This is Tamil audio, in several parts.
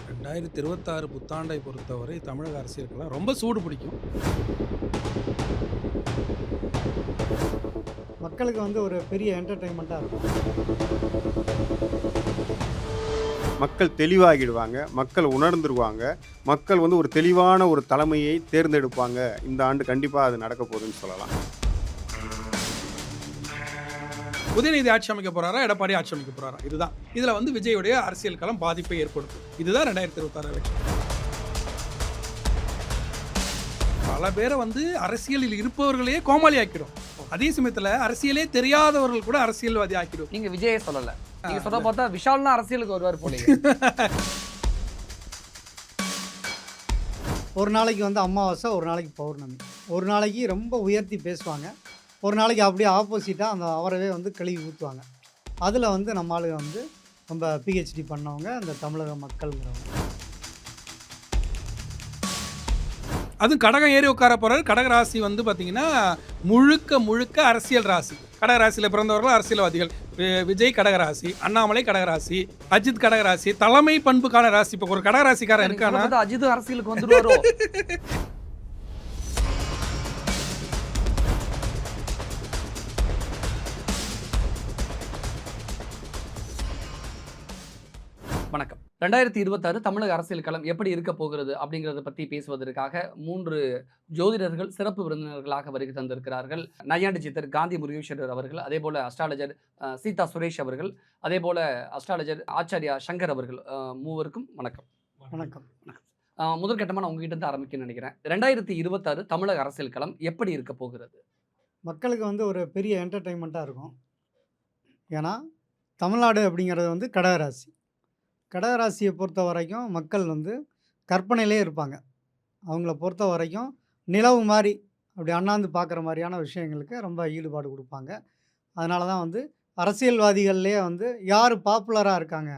2026 புத்தாண்டை பொறுத்தவரை தமிழக அரசியலுக்கெல்லாம் ரொம்ப சூடு பிடிக்கும். மக்களுக்கு வந்து ஒரு பெரிய என்டர்டெயின்மெண்ட்டாக இருக்கும். மக்கள் தெளிவாகிடுவாங்க, மக்கள் உணர்ந்துருவாங்க, மக்கள் வந்து ஒரு தெளிவான ஒரு தலைமையை தேர்ந்தெடுப்பாங்க. இந்த ஆண்டு கண்டிப்பாக அது நடக்க போகுதுன்னு சொல்லலாம். உதயநிதி ஆட்சி அமைக்க போறாரா, எடப்பாடி ஆட்சி அமைக்க போறாரா, இதுதான். இதுல வந்து விஜயுடைய அரசியல் களம் பாதிப்பை ஏற்படுத்தும். இதுதான் 2026 எலெக்ஷன். பல பேரை வந்து அரசியலில் இருப்பவர்களே கோமாளி ஆக்கிடும். அதே சமயத்துல அரசியலே தெரியாதவர்கள் கூட அரசியல்வாதி ஆக்கிடும். நீங்க விஜயே சொல்லல, நீங்க சொல்ற பார்த்தா விஷால்னா அரசியலுக்கு வருவார் போல. ஒரு நாளைக்கு வந்து அமாவாசை, ஒரு நாளைக்கு பௌர்ணமி, ஒரு நாளைக்கு ரொம்ப உயர்த்தி பேசுவாங்க, ஒரு நாளைக்கு அப்படியே ஆப்போசிட்டாக அந்த அவரவே வந்து கழுவி ஊற்றுவாங்க. அதில் வந்து நம்ம ஆளுங்க வந்து ரொம்ப பிஹெச்டி பண்ணவங்க அந்த தமிழக மக்கள்ங்கிறவங்க. அதுவும் கடகம் ஏறி உட்கார போறாரு. கடக ராசி வந்து பாத்தீங்கன்னா முழுக்க முழுக்க அரசியல் ராசி. கடக ராசியில பிறந்தவர்கள் அரசியல்வாதிகள். விஜய் கடகராசி, அண்ணாமலை கடகராசி, அஜித் கடகராசி, தலைமை பண்புக்கான ராசி. இப்போ ஒரு கடகராசிக்காரன் இருக்கானா, அஜித் அரசியலுக்கு வந்துருவாரோ? வணக்கம். 2026 தமிழக அரசியல் களம் எப்படி இருக்க போகிறது அப்படிங்கிறத பற்றி பேசுவதற்காக 3 ஜோதிடர்கள் சிறப்பு விருந்தினர்களாக வருகை தந்திருக்கிறார்கள். நையாண்டி சித்தர் காந்தி முருகேஸ்வரர் அவர்கள், அதே போல அஸ்ட்ராலஜர் சீதா சுரேஷ் அவர்கள், அதே போல அஸ்ட்ராலஜர் ஆச்சாரியா சங்கர் அவர்கள். மூவருக்கும் வணக்கம். வணக்கம். முதற்கட்டமாக நான் உங்ககிட்ட இருந்து ஆரம்பிக்கணும்னு நினைக்கிறேன். 2026 தமிழக அரசியல் களம் எப்படி இருக்க போகிறது? மக்களுக்கு வந்து ஒரு பெரிய என்டர்டெயின்மெண்ட்டாக இருக்கும். ஏன்னா தமிழ்நாடு அப்படிங்கிறது வந்து கடகராசி. கடகராசியை பொறுத்த வரைக்கும் மக்கள் வந்து கற்பனையிலே இருப்பாங்க. அவங்கள பொறுத்த வரைக்கும் நிலவு மாதிரி அப்படி அண்ணாந்து பார்க்குற மாதிரியான விஷயங்களுக்கு ரொம்ப ஈடுபாடு கொடுப்பாங்க. அதனால தான் வந்து அரசியல்வாதிகள்லேயே வந்து யார் பாப்புலராக இருக்காங்க,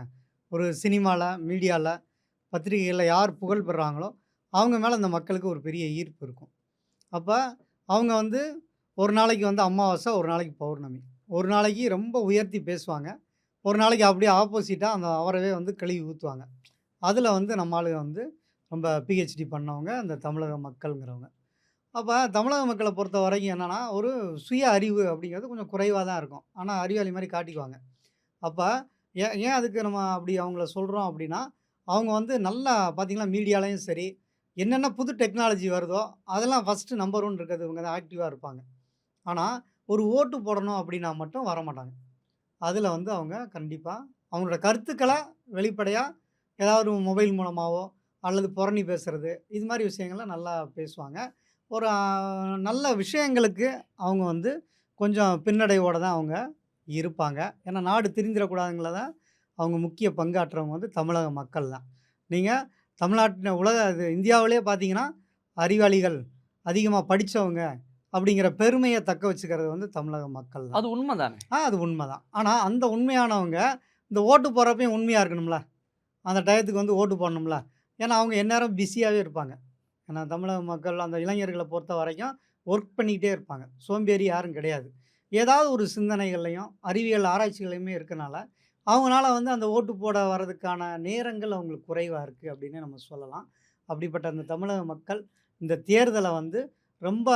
ஒரு சினிமாவில், மீடியாவில், பத்திரிகைகளில் யார் புகழ் பெறுறாங்களோ அவங்க மேலே இந்த மக்களுக்கு ஒரு பெரிய ஈர்ப்பு இருக்கும். அப்போ அவங்க வந்து ஒரு நாளைக்கு வந்து அமாவாசை, ஒரு நாளைக்கு பௌர்ணமி, ஒரு நாளைக்கு ரொம்ப உயர்த்தி பேசுவாங்க, ஒரு நாளைக்கு அப்படியே ஆப்போசிட்டாக அந்த அவரவே வந்து கழுவி ஊற்றுவாங்க. அதில் வந்து நம்ம ஆளுங்க வந்து ரொம்ப பிஹெச்டி பண்ணவங்க அந்த தமிழக மக்கள்ங்கிறவங்க. அப்போ தமிழக மக்களை பொறுத்த வரைக்கும் என்னென்னா, ஒரு சுய அறிவு அப்படிங்கிறது கொஞ்சம் குறைவாக தான் இருக்கும். ஆனால் அறிவாளி மாதிரி காட்டிக்குவாங்க. அப்போ ஏன் ஏன் அதுக்கு நம்ம அப்படி அவங்கள சொல்கிறோம் அப்படின்னா, அவங்க வந்து நல்லா பார்த்திங்கன்னா மீடியாலையும் சரி, என்னென்ன புது டெக்னாலஜி வருதோ அதெல்லாம் ஃபஸ்ட்டு நம்பர் 1 இருக்கிறது இவங்க தான் ஆக்டிவாக இருப்பாங்க. ஆனால் ஒரு ஓட்டு போடணும் அப்படின்னா மட்டும் வரமாட்டாங்க. அதில் வந்து அவங்க கண்டிப்பாக அவங்களோட கருத்துக்களை வெளிப்படையாக ஏதாவது மொபைல் மூலமாகவோ அல்லது புரணி பேசுகிறது, இது மாதிரி விஷயங்கள்லாம் நல்லா பேசுவாங்க. ஒரு நல்ல விஷயங்களுக்கு அவங்க வந்து கொஞ்சம் பின்னடைவோடு தான் அவங்க இருப்பாங்க. ஏன்னா நாடு திரிந்திடக்கூடாதுங்கள தான் அவங்க முக்கிய பங்காற்றுறவங்க வந்து தமிழக மக்கள் தான். நீங்கள் தமிழ்நாட்டில் இது இந்தியாவிலே பார்த்தீங்கன்னா அறிவாளிகள் அதிகமாக படித்தவங்க அப்படிங்கிற பெருமையை தக்க வச்சுக்கிறது வந்து தமிழக மக்கள் தான். அது உண்மை தானே? அது உண்மை தான். ஆனால் அந்த உண்மையானவங்க இந்த ஓட்டு போடுறப்பையும் உண்மையாக இருக்கணும்ல, அந்த டயத்துக்கு வந்து ஓட்டு போடணும்ல. ஏன்னா அவங்க எந்நேரம் பிஸியாகவே இருப்பாங்க. ஏன்னா தமிழக மக்கள் அந்த இளைஞர்களை பொறுத்த வரைக்கும் ஒர்க் பண்ணிக்கிட்டே இருப்பாங்க. சோம்பேறி யாரும் கிடையாது. ஏதாவது ஒரு சிந்தனைகள்லையும் அறிவியல் ஆராய்ச்சிகளையுமே இருக்கனால அவங்களால வந்து அந்த ஓட்டு போட வர்றதுக்கான நேரங்கள் அவங்களுக்கு குறைவாக இருக்குது அப்படின்னு நம்ம சொல்லலாம். அப்படிப்பட்ட அந்த தமிழக மக்கள் இந்த தேர்தலை வந்து ரொம்ப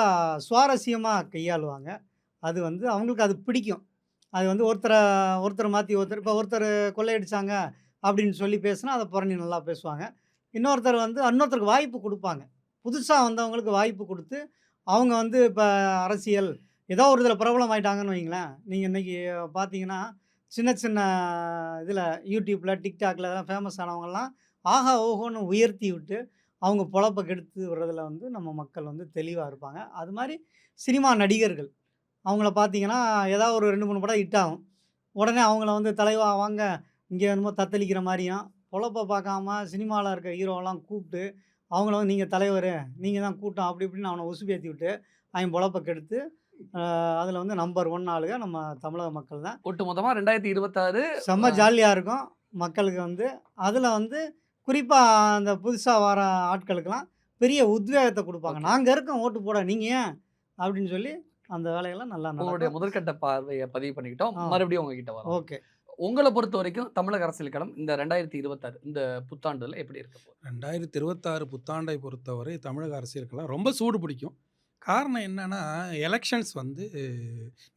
சுவாரஸ்யமாக கையாளுவாங்க. அது வந்து அவங்களுக்கு அது பிடிக்கும். அது வந்து ஒருத்தரை மாற்றி இப்போ ஒருத்தர் கொள்ளையடிச்சாங்க அப்படின்னு சொல்லி பேசுனா அதை புரணி நல்லா பேசுவாங்க. இன்னொருத்தர் வந்து இன்னொருத்தருக்கு வாய்ப்பு கொடுப்பாங்க. புதுசாக வந்தவங்களுக்கு வாய்ப்பு கொடுத்து அவங்க வந்து இப்போ அரசியல் ஏதோ ஒரு இதில் பிரபலம் ஆயிட்டாங்கன்னு வைங்களேன். நீங்கள் இன்றைக்கி பார்த்தீங்கன்னா சின்ன சின்ன இதில் யூடியூப்பில், டிக்டாக்ல தான் ஃபேமஸ் ஆனவங்கலாம் ஆஹா ஓஹோன்னு உயர்த்தி விட்டு அவங்க பொழப்ப கெடுத்து விடுறதுல வந்து நம்ம மக்கள் வந்து தெளிவாக இருப்பாங்க. அது மாதிரி சினிமா நடிகர்கள் அவங்கள பார்த்தீங்கன்னா ஏதாவது ஒரு 2, 3 படம் ஹிட் ஆகும். உடனே அவங்கள வந்து தலைவா வாங்க இங்கே என்னமோ தத்தளிக்கிற மாதிரியும் பொழப்ப பார்க்காம சினிமாவில் இருக்க ஹீரோவெல்லாம் கூப்பிட்டு அவங்கள வந்து நீங்கள் தலைவர், நீங்கள் தான் கூட்டம் அப்படி இப்படின்னு அவனை உசுப்பேற்றி விட்டு அவன் பொழப்ப கெடுத்து அதில் வந்து நம்பர் 1 ஆளுங்க நம்ம தமிழக மக்கள் தான். ஒட்டு மொத்தமாக 2026 செம்ம ஜாலியாக இருக்கும் மக்களுக்கு வந்து. அதில் வந்து குறிப்பாக அந்த புதுசாக வர ஆட்களுக்கெல்லாம் பெரிய உத்வேகத்தை கொடுப்பாங்க. நாங்கள் இருக்கோம் ஓட்டு போட, நீங்கள் ஏன் அப்படின்னு சொல்லி அந்த வேலையெல்லாம் நல்லா உங்களுடைய நடக்கும். முதற்கட்ட பார்வையை பதிவு பண்ணிக்கிட்டோம். ஆ மறுபடியும் உங்ககிட்ட வரோம். ஓகே. உங்கள பொறுத்த வரைக்கும் தமிழக அரசியல் களம் இந்த 2026 இந்த புத்தாண்டுல எப்படி இருக்க போகுது? 2026 புத்தாண்டை பொறுத்தவரை தமிழக அரசியலுக்கெல்லாம் ரொம்ப சூடு பிடிக்கும். காரணம் என்னன்னா, எலக்ஷன்ஸ் வந்து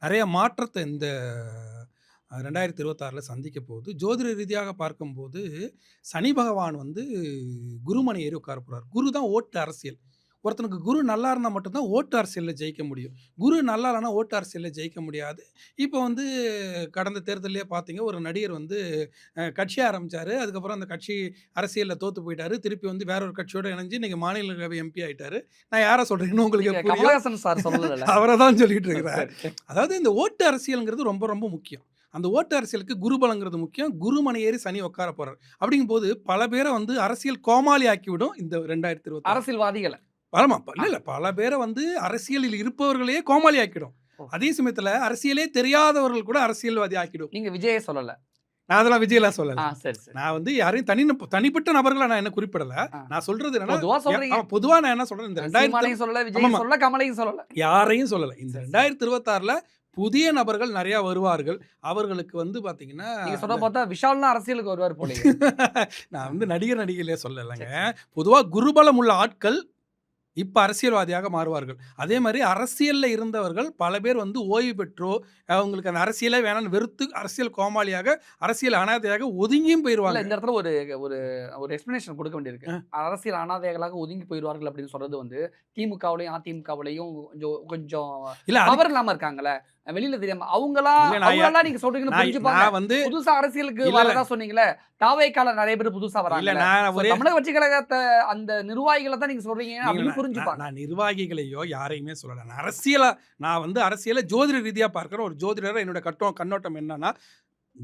நிறைய மாற்றத்தை இந்த 2026ல சந்திக்க போகுது. ஜோதிட ரீதியாக பார்க்கும்போது, சனி பகவான் வந்து குருமனை ஏறி உட்கார போறார். குரு தான் ஓட்டு அரசியல். ஒருத்தனுக்கு குரு நல்லா இருந்தா மட்டும் தான் ஓட்டு அரசியல்ல ஜெயிக்க முடியும். குரு நல்லா இல்லன்னா ஓட்டு அரசியல்ல ஜெயிக்க முடியாது. இப்போ வந்து கடந்த தேர்தல்லயே பார்த்தீங்க, ஒரு நடிகர் வந்து கட்சி ஆரம்பிச்சாரு. அதுக்கப்புறம் அந்த கட்சி அரசியல்ல தோத்து போயிட்டாரு. திருப்பி வந்து வேற ஒரு கட்சியோட இணைஞ்சு இன்னைக்கு மாநிலங்களவை எம்பி ஆயிட்டாரு. நான் யார சொல்றேன்னு உங்களுக்கு நீங்க புரியும். கமலஹாசன் சார் சொல்லல. அவர தான் சொல்லிட்டு இருக்கிறேன். சரி. அதாவது இந்த ஓட்டு அரசியல்ங்கிறது ரொம்ப ரொம்ப முக்கியம். அந்த ஓட்டு அரசியலுக்கு குருபலங்கிறது முக்கியம். குருமனை ஏறி சனி உட்கார போறார். அப்படிங்கும்போது பல பேரை வந்து அரசியல் கோமாளி ஆக்கிவிடும் இந்த 2026. அரசியல்வாதிகள. ஆமா. இல்ல பல பேரை வந்து அரசியலில் இருப்பவர்களையே கோமாளி ஆக்கிடும். ஓ. அதே சமயத்துல அரசியலே தெரியாதவர்கள் கூட அரசியல்வாதி ஆக்கிடும். நீங்க விஜயே சொல்லல. நான் அதெல்லாம் விஜயெல்லாம் சொல்லல. சரி சரி. நான் வந்து யாரையும் தனிப்பட்ட நபர்கள நான் என்ன குறிப்பிடல. நான் சொல்றது என்னன்னா, பொதுவா சொல்றீங்க. பொதுவா நான் என்ன சொல்றேன், இந்த 2000 சீமானையும் சொல்லல, விஜயும் சொல்லல, கமலையும் சொல்லல. யாரையும் சொல்லல. இந்த 2026ல புதிய நபர்கள் நிறைய வருவார்கள். அவர்களுக்கு வந்து பாத்தீங்கன்னா, நீங்க சொல்ற பார்த்தா விஷால்லாம் அரசியலுக்கு வருவார் போலயே. நான் வந்து நடிகர்களே சொல்லலைங்க. பொதுவா குருபலம் உள்ள ஆட்கள் இப்ப அரசியல்வாதியாக மாறுவார்கள். அதே மாதிரி அரசியல்ல இருந்தவர்கள் பல பேர் வந்து ஓய்வு பெற்றோ, அவங்களுக்கு அந்த அரசியலே வேணாம்னு வெறுத்து அரசியல் கோமாளியாக, அரசியல் அனாதையாக ஒதுங்கியும் இல்ல போயிருவாங்க. இந்த இடத்துல ஒரு ஒரு ஒரு எக்ஸ்பிளனேஷன் கொடுக்க வேண்டியிருக்கு. அரசியல் அனாதைகளாக ஒதுங்கி போயிடுவார்கள் அப்படின்னு சொல்றது வந்து திமுகவுலயும் அதிமுகவுலயும் கொஞ்சம் இல்ல பவர் இல்லாம இருக்காங்கல்ல, வெளியில தெரியாம இல்ல, நான் அவங்களா நீங்க சொல்றீங்கன்னு புரிஞ்சுப்பாங்க. நான் வந்து புதுசா அரசியலுக்கு இல்ல. வரதா சொன்னீங்களே, தாவேக்கால நிறைய பேர் புதுசா இல்ல வராங்க. நான் ஒரே தமிழக வெற்றி கழகத்தை அந்த நிர்வாகிகளை தான் நீங்க சொல்றீங்க அப்படின்னு புரிஞ்சுப்பாங்க. நான் நிர்வாகிகளையோ யாரையுமே சொல்லல. நான் வந்து அரசியல ஜோதிட ரீதியா பார்க்கிறேன். ஒரு ஜோதிடரா என்னோட கண்ணோட்டம் என்னன்னா,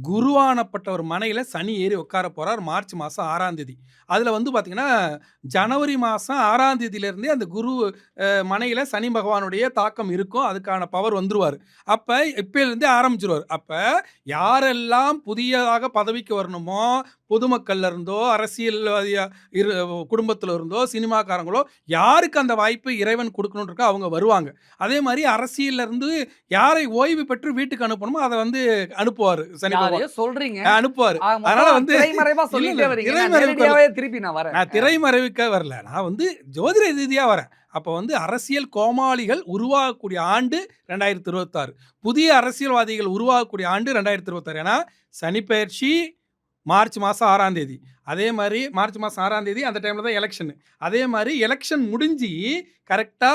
குருவானப்பட்ட ஒரு மனையில சனி ஏறி உட்கார போறார் மார்ச் மாசம் 6ஆம் தேதி. அதுல வந்து பாத்தீங்கன்னா, ஜனவரி மாசம் 6ஆம் தேதியிலிருந்தே அந்த குரு மனையில சனி பகவானுடைய தாக்கம் இருக்கும். அதுக்கான பவர் வந்துருவாரு. அப்ப இப்பயிலிருந்தே ஆரம்பிச்சிருவாரு. அப்ப யாரெல்லாம் புதியதாக பதவிக்கு வரணுமோ, பொதுமக்கள்ல இருந்தோ, அரசியல்வாதியா குடும்பத்துல இருந்தோ, சினிமாக்காரங்களோ யாருக்கு அந்த வாய்ப்பு இறைவன் கொடுக்கணும்னு இருக்கோ அவங்க வருவாங்க. அதே மாதிரி அரசியல்ல இருந்து யாரை ஓய்வு பெற்று வீட்டுக்கு அனுப்பணுமோ அதை வந்து அனுப்புவாரு சனி பகவான். யாரையோ சொல்றீங்க. அனுப்புவாரு. ஆக அதனால மொத்தம் வந்து திரைமறைவா இல்ல, சொல்லிட்டே இல்ல, வரீங்க. நான் திரைமறைவுக்கு நேரடியாவே திருப்பி நான் வரேன். நான் திரைமறைவுக்க வரல. நான் வந்து ஜோதிட ரீதியா வரேன். அப்ப வந்து அரசியல் கோமாளிகள் உருவாகக்கூடிய ஆண்டு 2026. புதிய அரசியல்வாதிகள் உருவாகக்கூடிய ஆண்டு 2026. ஏன்னா சனி பெயர்ச்சி மார்ச் மாசம் 6ஆம் தேதி. அதே மாதிரி மார்ச் மாசம் 6ஆம் தேதி அந்த டைம்ல தான் எலெக்ஷன். அதே மாதிரி எலெக்ஷன் முடிஞ்சு கரெக்டா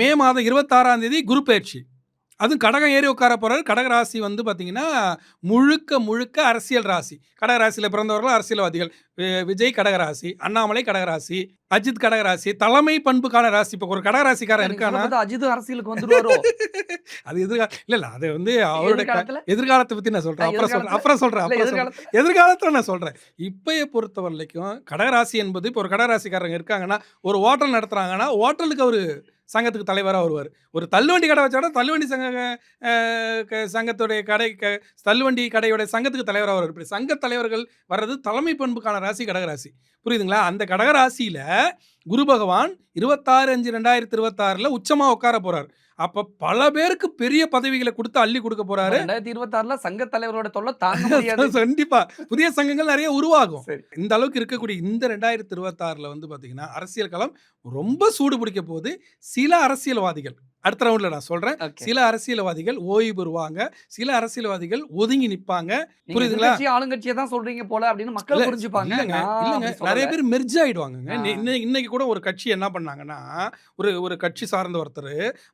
மே மாதம் 26ஆம் தேதி குரு பெயர்ச்சி. அதுவும் கடகம் ஏறி உட்கார போறாரு. கடக ராசி வந்து பாத்தீங்கன்னா முழுக்க அரசியல் ராசி. கடக ராசியில பிறந்தவர்கள் அரசியல்வாதிகள். விஜய் கடகராசி, அண்ணாமலை கடகராசி, அஜித் கடகராசி, தலைமை பண்புக்கான ராசி. இப்போ ஒரு கடகராசிக்காரன் இருக்கானா, அஜித் அரசியலுக்கு வந்துருவாரோ? அது இல்ல அது வந்து அவருடைய எதிர்காலத்துல? எதிர்காலத்தை பத்தி நான் சொல்றேன். அப்புறம் சொல்றேன். எதிர்காலத்துல? எதிர்காலத்துல நான் சொல்றேன். இப்பய பொறுத்த வரைக்கும் கடகராசி என்பது இப்போ ஒரு கடகராசிக்காரங்க இருக்காங்கன்னா, ஒரு ஹோட்டல் நடத்துறாங்கன்னா ஹோட்டலுக்கு அவரு சங்கத்துக்கு தலைவரா வருவார். ஒரு தள்ளுவண்டி கடை வச்சாடா தள்ளுவண்டி சங்கத்துடைய தள்ளுவண்டி கடையோட சங்கத்துக்கு தலைவராக வருவார். இப்படி சங்க தலைவர்கள் வர்றது தலைமை பண்புக்கான ராசி கடகராசி. புரியுதுங்களா? அந்த கடகராசியில குரு பகவான் 26/5/2026 உச்சமா உட்கார போறார். அப்ப பல பேருக்கு பெரிய பதவிகளை கொடுத்து அள்ளி கொடுக்க போறாரு. 2026 சங்க தலைவரோட தொல்லை தாங்க முடியாது. கண்டிப்பா புதிய சங்கங்கள் நிறைய உருவாகும். சரி. இந்த அளவுக்கு இருக்கக்கூடிய இந்த 2026 வந்து பாத்தீங்கன்னா அரசியல் களம் ரொம்ப சூடு பிடிக்க போகுது. சில அரசியல்வாதிகள் அடுத்த ரவுண்ட்ல நான் சொல்றேன். சில அரசியல்வாதிகள் ஓய்வு பெறுவாங்க. சில அரசியல்வாதிகள் ஒதுங்கி நிப்பாங்க. புரியுதுங்களா? ஆளுங்கட்சியை தான் சொல்றீங்க போல அப்படின்னு மக்கள் புரிஞ்சுப்பாங்க. இல்லங்க நிறைய பேர் மெர்ஜ் ஆயிடுவாங்க. இன்னைக்கு கூட ஒரு கட்சி என்ன பண்ணாங்கன்னா, ஒரு கட்சி சார்ந்த ஒருத்தர்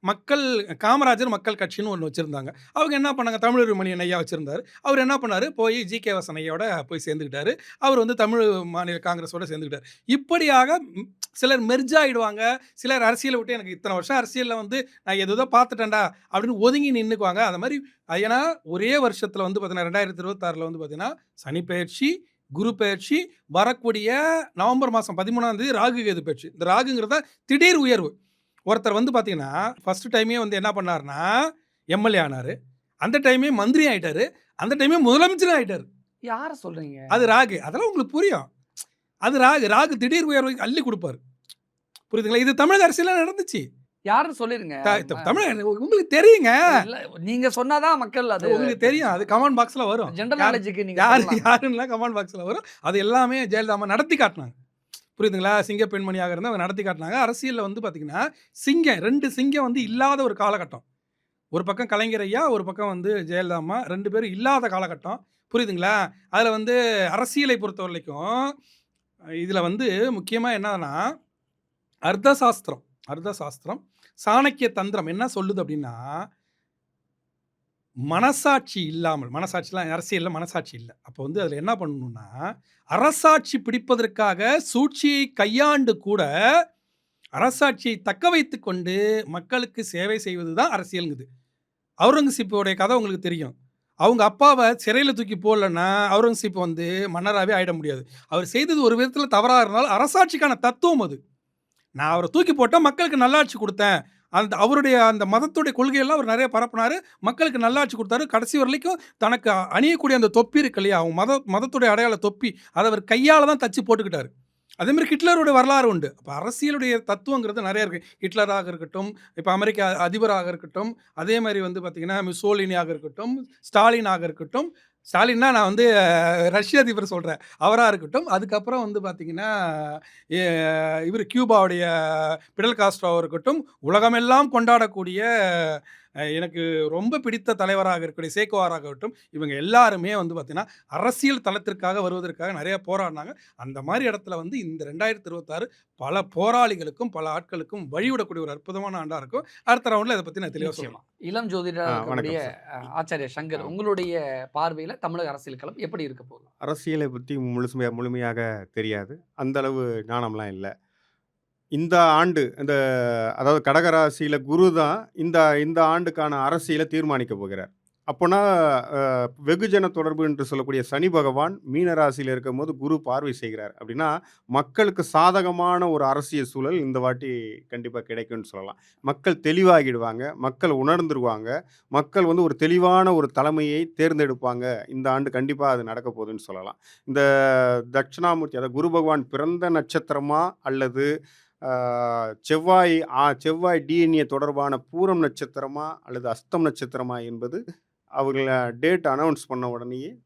மக்கள் காமராஜர் மக்கள் கட்சின்னு ஒன்று வச்சிருந்தாங்க. அவங்க என்ன பண்ணாங்க, தமிழர் மணியன் ஐயா வச்சிருந்தாரு. அவர் என்ன பண்ணாரு, போய் ஜி.கே. வாசன் ஐயாவோட போய் சேர்ந்துக்கிட்டாரு. அவர் வந்து தமிழ் மாநில காங்கிரஸோட சேர்ந்துக்கிட்டாரு. இப்படியாக சிலர் மெர்ஜ் ஆயிடுவாங்க. சிலர் அரசியலை விட்டு எனக்கு இத்தனை வருஷம் அரசியல்ல வந்து நான் எதோ பார்த்துட்டேன்டா அப்படின்னு ஒதுங்கி நின்னுக்குவாங்க. அது மாதிரி ஏன்னா ஒரே வருஷத்துல வந்து பார்த்தீங்கன்னா 2026 வந்து பார்த்தீங்கன்னா சனி பெயர்ச்சி, குரு பெயர்ச்சி, வரக்கூடிய நவம்பர் மாதம் 13ஆம் தேதி ராகு கேது பெயர்ச்சி. இந்த ராகுங்கிறத திடீர் உயர்வு. ஒருத்தர் வந்து பார்த்தீங்கன்னா ஃபர்ஸ்ட் டைமே வந்து என்ன பண்ணாருன்னா எம்எல்ஏ ஆனாரு. அந்த டைமே மந்திரி ஆயிட்டாரு. அந்த டைமே முதலமைச்சரும் ஆயிட்டாரு. யார சொல்றீங்க? அது ராகு. அதெல்லாம் உங்களுக்கு புரியும். அது ராகு திடீர் உயர்வு அள்ளி கொடுப்பாரு. புரியுதுங்களா? இது தமிழக அரசியல நடந்துச்சு. யாருன்னு சொல்லிருங்க. தமிழ் உங்களுக்கு தெரியுங்க. இல்ல நீங்க சொன்னாதான் மக்கள் அது உங்களுக்கு தெரியும். அது கமெண்ட் பாக்ஸ்ல வரும். ஜெனரல் நாலேஜுக்கு நீங்க யாரு சொல்லலாம். யாருன்னுலாம் கமெண்ட் பாக்ஸ்ல வரும். அது எல்லாமே ஜெயலலிதா அம்மா நடத்தி காட்டினாங்க. புரியுதுங்களா? சிங்க பெண்மணியாக இருந்தா அவங்க நடத்தி காட்டினாங்க. அரசியல்ல வந்து பார்த்தீங்கன்னா, 2 சிங்கம் வந்து இல்லாத ஒரு காலகட்டம். ஒரு பக்கம் கலைஞர் ஐயா, ஒரு பக்கம் வந்து ஜெயலலிதா அம்மா 2 பேரும் இல்லாத காலகட்டம். புரியுதுங்களா? அதில வந்து அரசியலை பொறுத்தவரைக்கும், இதில வந்து முக்கியமா என்னன்னா, அர்த்தசாஸ்திரம் அர்த்தசாஸ்திரம், சாணக்கிய தந்திரம் என்ன சொல்லுது அப்டின்னா, மனசாட்சி இல்லாமல் மனசாட்சிலாம் அரசியல்ல மனசாட்சி இல்ல. அப்போ வந்து அதில என்ன பண்ணணும்னா, அரசாட்சி பிடிப்பதற்காக சூழ்ச்சியை கையாண்டு கூட, அரசாட்சியை தக்க வைத்துக் கொண்டு மக்களுக்கு சேவை செய்வது தான் அரசியல்ங்குது. அவுரங்கசீப்போடைய கதை உங்களுக்கு தெரியும். அவங்க அப்பாவ சிறையில தூக்கி போடலன்னா, அவுரங்கசீப் வந்து மன்னராவே ஆயிட முடியாது. அவர் செய்தது ஒரு விதத்தில தவறா இருந்தாலும், அரசாட்சிக்கான தத்துவம் அது. நான் அவர தூக்கி போட்டா மக்களுக்கு நல்லாட்சி குடுத்தேன். அவருடைய அந்த மதத்துடைய கொள்கையெல்லாம் அவர் நெறைய பரப்புனாரு. மக்களுக்கு நல்லாட்சி குடுத்தாரு. கடைசி வரைக்கும் தனக்கு அணியக்கூடிய அந்த தொப்பி இருக்கு இல்லையா? அவங்க மதத்துடைய அடையாள தொப்பி. அத அவர் கையால தான் தச்சு போட்டுக்கிட்டாரு. அதேமாரி ஹிட்லருடைய வரலாறு உண்டு. அப்ப அரசியலுடைய தத்துவங்கிறது நெறைய இருக்கு. ஹிட்லராக இருக்கட்டும், இப்ப அமெரிக்க அதிபராக இருக்கட்டும், அதே மாரி வந்து பார்த்தீங்கன்னா, முசோலினியாக இருக்கட்டும், ஸ்டாலினாக இருக்கட்டும். ஸ்டாலின்னா நான் வந்து ரஷ்ய அதிபர் சொல்றேன். அவரா இருக்கட்டும். அதுக்கப்புறம் வந்து பார்த்தீங்கன்னா, எ இவரு கியூபாவுடைய பிடல் காஸ்ட்ரோவா இருக்கட்டும். உலகமெல்லாம் கொண்டாடக்கூடிய எனக்கு ரொம்ப பிடித்த தலைவராக இருக்கக்கூடிய சேக்குவாராக இருக்கட்டும். இவங்க எல்லாருமே வந்து பார்த்தீங்கன்னா, அரசியல் தளத்திற்காக வருவதற்காக நெறைய போராடினாங்க. அந்த மாரி இடத்துல வந்து இந்த 2026 பல போராளிகளுக்கும், பல ஆட்களுக்கும் வழிவிடக்கூடிய ஒரு அற்புதமான ஆண்டா இருக்கும். அடுத்த ரவுண்ட்ல இத பத்தி நான் தெளிவா நிச்சயமா. சொல்றேன். இளம் ஜோதிடரா வணக்கம் இருக்கக்கூடிய சார். ஆச்சாரியா சங்கர், ஆ. உங்களுடைய பார்வையில தமிழக அரசியல் களம் எப்படி இருக்க போகுது? அரசியலை பத்தி முழுமையாக தெரியாது. அந்த அளவு ஞானம்லாம் இல்ல. இந்த ஆண்டு அதாவது கடகராசியில குரு தான் இந்த இந்த ஆண்டுக்கான அரசியல தீர்மானிக்க போகிறார். அப்போனா அ வெகுஜன தொடர்பு என்று சொல்லக்கூடிய சனி பகவான் மீன ராசியில இருக்கும்போது குரு பார்வை செய்கிறார். அப்படின்னா, மக்களுக்கு சாதகமான ஒரு அரசியல் சூழல் இந்த வாட்டி கண்டிப்பா கிடைக்கும்னு சொல்லலாம். மக்கள் தெளிவாகிடுவாங்க. மக்கள் உணர்ந்துருவாங்க. மக்கள் வந்து ஒரு தெளிவான ஒரு தலைமையை தேர்ந்தெடுப்பாங்க. இந்த ஆண்டு கண்டிப்பா அது நடக்க போகுதுன்னு சொல்லலாம். இந்த தட்சிணாமூர்த்தி அதாவது குரு பகவான் பிறந்த நட்சத்திரமா அல்லது ஆ செவ்வாய் டிஎன்ஏ தொடர்பான பூரம் நட்சத்திரமா அல்லது அஸ்தம் நட்சத்திரமா என்பது அவங்கள டேட் அனவுன்ஸ் பண்ண உடனேயே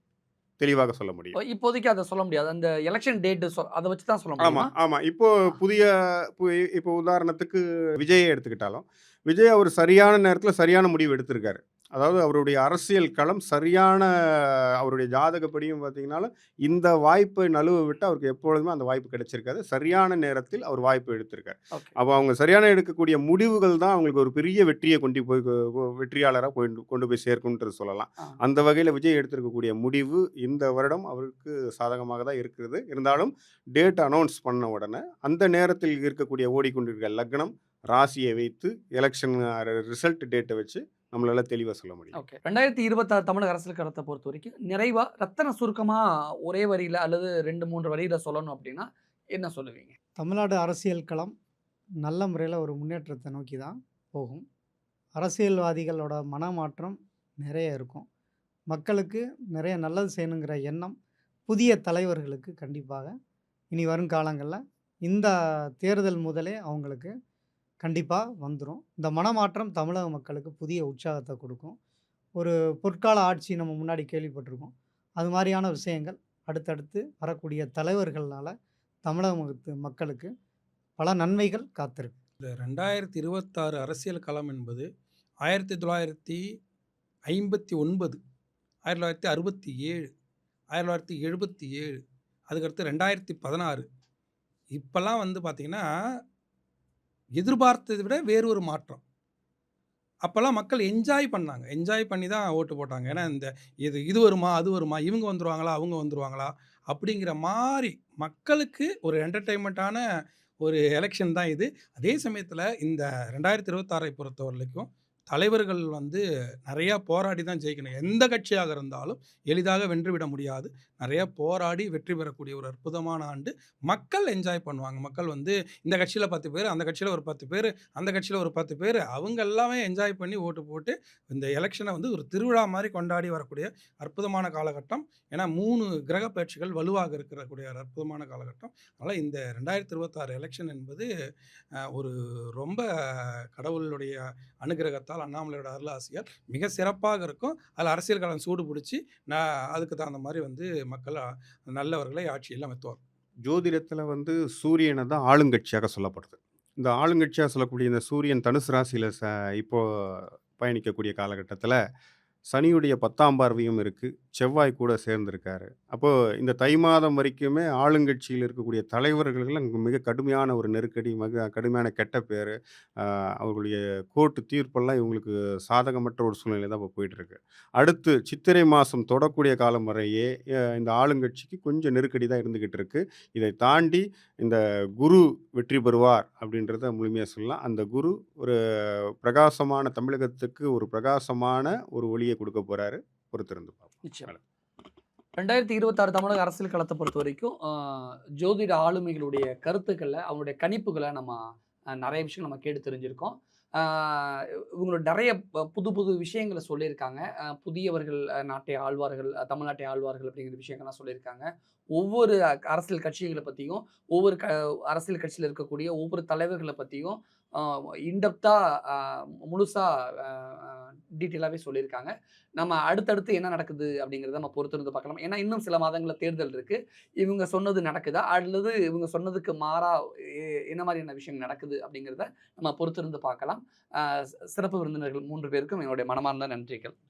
தெளிவாக சொல்ல முடியும். இப்போதைக்கு அத சொல்ல முடியாது. அந்த எலக்ஷன் டேட் அத வச்சு தான் சொல்ல ஆமா, முடியுமா? ஆமா. இப்போ புதிய இப்போ உதாரணத்துக்கு விஜயை எடுத்துக்கிட்டாலும், விஜய் அவர் சரியான நேரத்தில சரியான முடிவு எடுத்திருக்காரு. அதாவது அவருடைய அரசியல் களம் சரியான அவருடைய ஜாதகப்படியும் பார்த்தீங்கன்னாலும், இந்த வாய்ப்பை நழுவ விட்டா அவருக்கு எப்பொழுதுமே அந்த வாய்ப்பு கிடைச்சிருக்காது. சரியான நேரத்தில் அவர் வாய்ப்பு எடுத்திருக்காரு. ஓகே. அப்போ அவங்க சரியான எடுக்கக்கூடிய முடிவுகள் தான் அவங்களுக்கு ஒரு பெரிய வெற்றிய கொண்டு போய் வெற்றியாளரா கொண்டு போய் சேர்க்கும்ன்றது சொல்லலாம். ஆ. அந்த வகையில விஜய் எடுத்திருக்கக்கூடிய முடிவு இந்த வருடம் அவருக்கு சாதகமாக தான் இருக்கிறது. இருந்தாலும் டேட் அனவுன்ஸ் பண்ண உடனே, அந்த நேரத்தில் இருக்கக்கூடிய ஓடிக்கொண்டிருக்கிற லக்னம், ராசியை வைத்து எலக்ஷன் ரிசல்ட் டேட்ட வச்சு நம்மளால தெளிவா சொல்ல முடியும். ஓகே. 2026 தமிழக அரசியல் களத்த பொறுத்தவரைக்கும், நிறைவா ரத்தன சுருக்கமா ஒரே வரியில அல்லது 2, 3 வரியில சொல்லணும் அப்டின்னா, என்ன சொல்லுவீங்க? தமிழ்நாடு அரசியல் களம் நல்ல முறையில ஒரு முன்னேற்றத்தை நோக்கி தான் போகும். அரசியல்வாதிகளோட மனமாற்றம் நிறைய இருக்கும். மக்களுக்கு நிறைய நல்லது செய்யணுங்கிற எண்ணம் புதிய தலைவர்களுக்கு கண்டிப்பாக இனி வருங்காலங்கள்ல இந்த தேர்தல் முதலே அவங்களுக்கு கண்டிப்பா வந்துரும். இந்த மனமாற்றம் தமிழக மக்களுக்கு புதிய உற்சாகத்த குடுக்கும். ஒரு பொற்கால ஆட்சி நம்ம முன்னாடி கேள்விப்பட்டிருக்கோம். அது மாரியான விஷயங்கள் அடுத்தடுத்து வரக்கூடிய தலைவர்கள்னால தமிழக மக்களுக்கு பல நன்மைகள் காத்திருக்கு. இந்த 2026 அரசியல் களம் என்பது 1959, 1967, 1977, அதுக்கடுத்து 2016 இப்பல்லாம் வந்து பார்த்தீங்கன்னா, எதிர்பார்த்ததை விட வேறு ஒரு மாற்றம். அப்பல்லாம் மக்கள் என்ஜாய் பண்ணாங்க. என்ஜாய் பண்ணி தான் ஓட்டு போட்டாங்க. ஏன்னா, இது வருமா? அது வருமா? இவங்க வந்துருவாங்களா? அவங்க வந்துருவாங்களா? அப்படிங்கிற மாரி மக்களுக்கு ஒரு என்டர்டெயின்மென்ட்டான ஒரு எலக்ஷன் தான் இது. அதே சமயத்தில இந்த 2026 பொறுத்தவரைக்கும் தலைவர்கள் வந்து நிறையா போராடி தான் ஜெயிக்கணும். எந்த கட்சியாக இருந்தாலும் எளிதாக வென்றுவிட முடியாது. நிறையா போராடி வெற்றி பெறக்கூடிய ஒரு அற்புதமான ஆண்டு. மக்கள் என்ஜாய் பண்ணுவாங்க. மக்கள் வந்து இந்த கட்சியில 10 பேர், அந்த கட்சியில ஒரு 10 பேரு, அந்த கட்சியில ஒரு 10 பேரு, அவங்க எல்லாமே என்ஜாய் பண்ணி ஓட்டு போட்டு இந்த எலக்ஷன வந்து ஒரு திருவிழா மாரி கொண்டாடி வரக்கூடிய அற்புதமான காலகட்டம். ஏன்னா 3 கிரக பெயர்ச்சிகள் வலுவாக இருக்கக்கூடிய ஒரு அற்புதமான காலகட்டம். அதனால இந்த 2026 எலக்ஷன் என்பது ஒரு ரொம்ப கடவுளுடைய அனுக்கிரகத்தால், அண்ணாமலையோட அருளாசியால் மிக சிறப்பாக இருக்கும். அதில அரசியல் களம் சூடு பிடிச்சு, அதுக்கு தகுந்த மாரி வந்து மக்கள் நல்லவர்களை ஆட்சியில் அமைத்துவார். ஜோதிடத்துல வந்து சூரியன தான் ஆளுங்கட்சியாக சொல்லப்படுது. இந்த ஆளுங்கட்சியா சொல்லக்கூடிய இந்த சூரியன் தனுசு ராசியில இப்போ பயணிக்கக்கூடிய காலகட்டத்தில, சனியுடைய 10ஆம் பார்வையும் இருக்கு. செவ்வாய் கூட சேர்ந்திருக்காரு. அப்போ இந்த தை மாதம் வரைக்குமே ஆளுங்கட்சியில் இருக்கக்கூடிய தலைவர்களுக்கு மிக கடுமையான ஒரு நெருக்கடி, மிக கடுமையான கெட்ட பேரு, அ அவர்களுடைய கோர்ட் தீர்ப்பெல்லாம் இவங்களுக்கு சாதகமற்ற ஒரு சூழ்நிலை தான் இப்போ போயிட்டுருக்கு. அடுத்து சித்திரை மாசம் தொடக்கூடிய காலம் வரையே இந்த ஆளுங்கட்சிக்கு கொஞ்சம் நெருக்கடி தான் இருந்துகிட்டு இருக்கு. இதை தாண்டி இந்த குரு வெற்றி பெறுவார் அப்படின்றத முழுமையா சொல்லலாம். அந்த குரு ஒரு பிரகாசமான தமிழகத்துக்கு ஒரு பிரகாசமான ஒரு ஒளிய குடுக்க போறாரு. பொறுத்திருந்து பார்ப்போம். நிச்சயம். 2026 தமிழக அரசியல் களத்தை பொறுத்த வரைக்கும் ஜோதிட ஆளுமைகளுடைய கருத்துக்களை, அவங்களுடைய கணிப்புகளை நம்ம நிறைய விஷயம் நம்ம கேட்டு தெரிஞ்சிருக்கோம். இவங்களோட நிறைய புது புது விஷயங்களை சொல்லியிருக்காங்க. புதியவர்கள் நாட்டை ஆழ்வார்கள், தமிழ்நாட்டை ஆழ்வார்கள் அப்படிங்கிற விஷயங்கள்லாம் சொல்லியிருக்காங்க. ஒவ்வொரு அரசியல் கட்சிகளை பற்றியும், ஒவ்வொரு அரசியல் கட்சியில் இருக்கக்கூடிய ஒவ்வொரு தலைவர்களை பற்றியும் இன்டெப்த்தாக முழுசாக டீட்டெயிலாகவே சொல்லியிருக்காங்க. நம்ம அடுத்தடுத்து என்ன நடக்குது அப்படிங்கிறத நம்ம பொறுத்திருந்து பார்க்கலாம். ஏன்னா இன்னும் சில மாதங்களில் தேர்தல் இருக்கு. இவங்க சொன்னது நடக்குதா? அல்லது இவங்க சொன்னதுக்கு மாறா என்ன மாதிரியான விஷயம் நடக்குது அப்படிங்கிறத நம்ம பொறுத்திருந்து பார்க்கலாம். சிறப்பு விருந்தினர்கள் 3 பேருக்கும் என்னுடைய மனமார்ந்த நன்றிகள்.